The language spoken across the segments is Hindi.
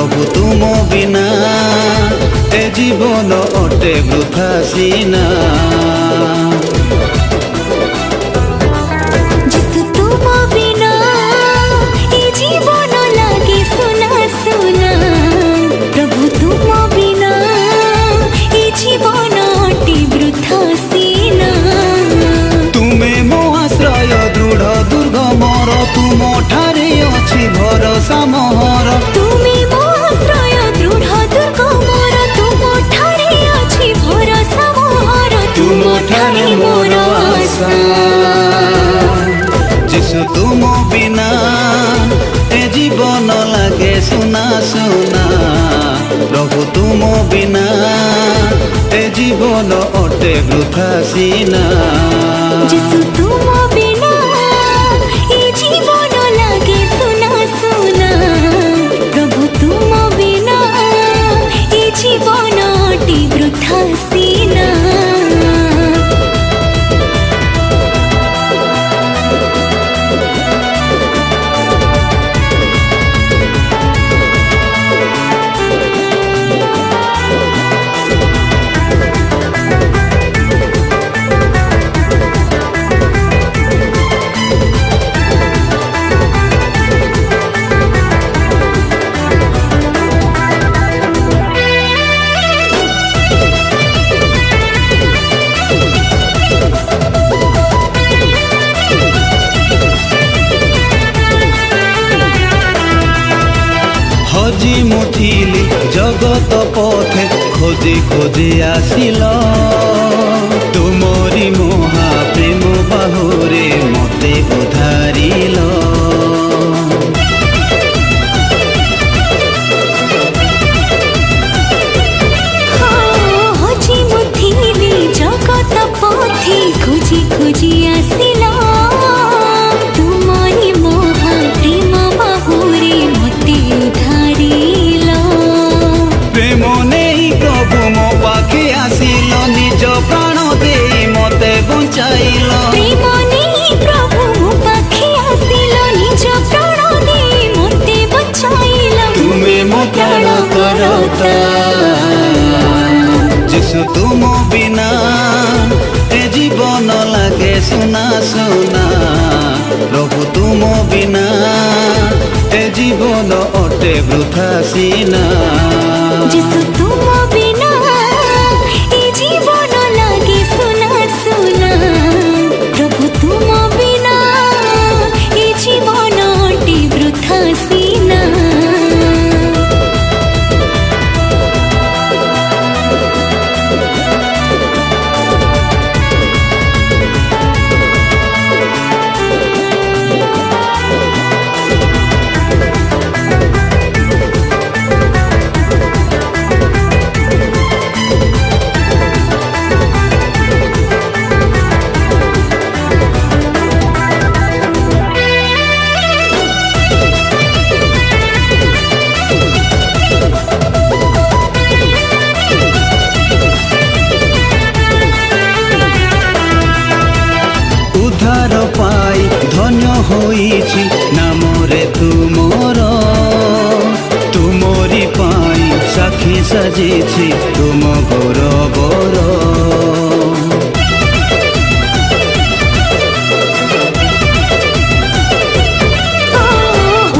प्रभु तुम बिना ए जीवन अटे वृथा सीना। तुम ठारे अछि भरोसा मोहर, तुमे मो आश्रय दृढ़ दुर्ग मोर, तुम ठारे अछि भरोसा मोहर, तुम ठारे मोर आशा। जिसु तुम बिना ए जीवन लागे सुना सुना, प्रभु तुम बिना ए जीवन अटे वृथा सीना। जिसु तुम बिना जीवन लागे सुना सुना, प्रभु तुम बिना ये जीवन अटे वृथा सीना। खोजी मुठिली जगत पथे खोजी खोजी आसिल, तुमरी मोहा प्रेम बाहुरे मते उधारिल। खोजी मुठिली जगत पथे खोजी खोजी आसिल, तुमरी मोहा प्रेम बाहुरे मते उधारिल। प्रेम नहीं प्रभु मो पाखे आसिल, निज प्राण दे मते बंचाइल। प्रेम नहीं प्रभु मो पाखे आसिल, निज प्राण दे मते बंचाइल। तुमे मो प्राण करता, जिसु तुम बिना ए जीवन लागे सुना सुना, प्रभु तुम बिना ए जीवन अटे वृथा सीना। जिसु तुम बिना ये जीवन लागे सुना सुना, प्रभु तुम बिना ये जीवन अटे वृथा सीना। उद्धार पाई धन्य होइछि नामरे तुमर, तुमरी पाई साक्षी सजिछि तुम गौरवर।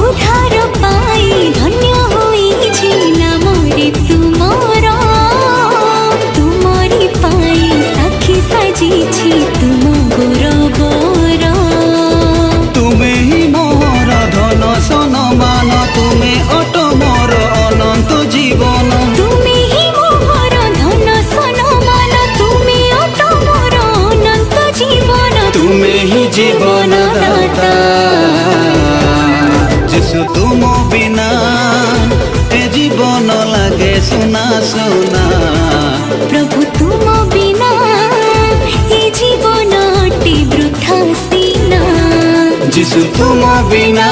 उद्धार पाई धन्य होइछि नामरे तुमर, तुमरी पाई साक्षी सजिछि तुम गौरवर। तुमे ही मोर धन सन मान, तुमे अट मोर अनंत जीवन। तुमे ही मोर धन सन मान, तुमे अट मोर अनंत जीवन। तुमे ही जीवन दाता, जिसु तुम बिना ए जीवन लागे सुना सुना, प्रभु तुम बिना ये जीवन अटे वृथा सीना। जिसु तुम बिना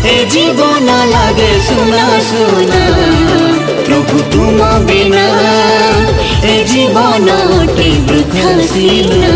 ए जीवन लागे सुना सुना, प्रभु तुम बिना ए जीवन अटे वृथा सीना।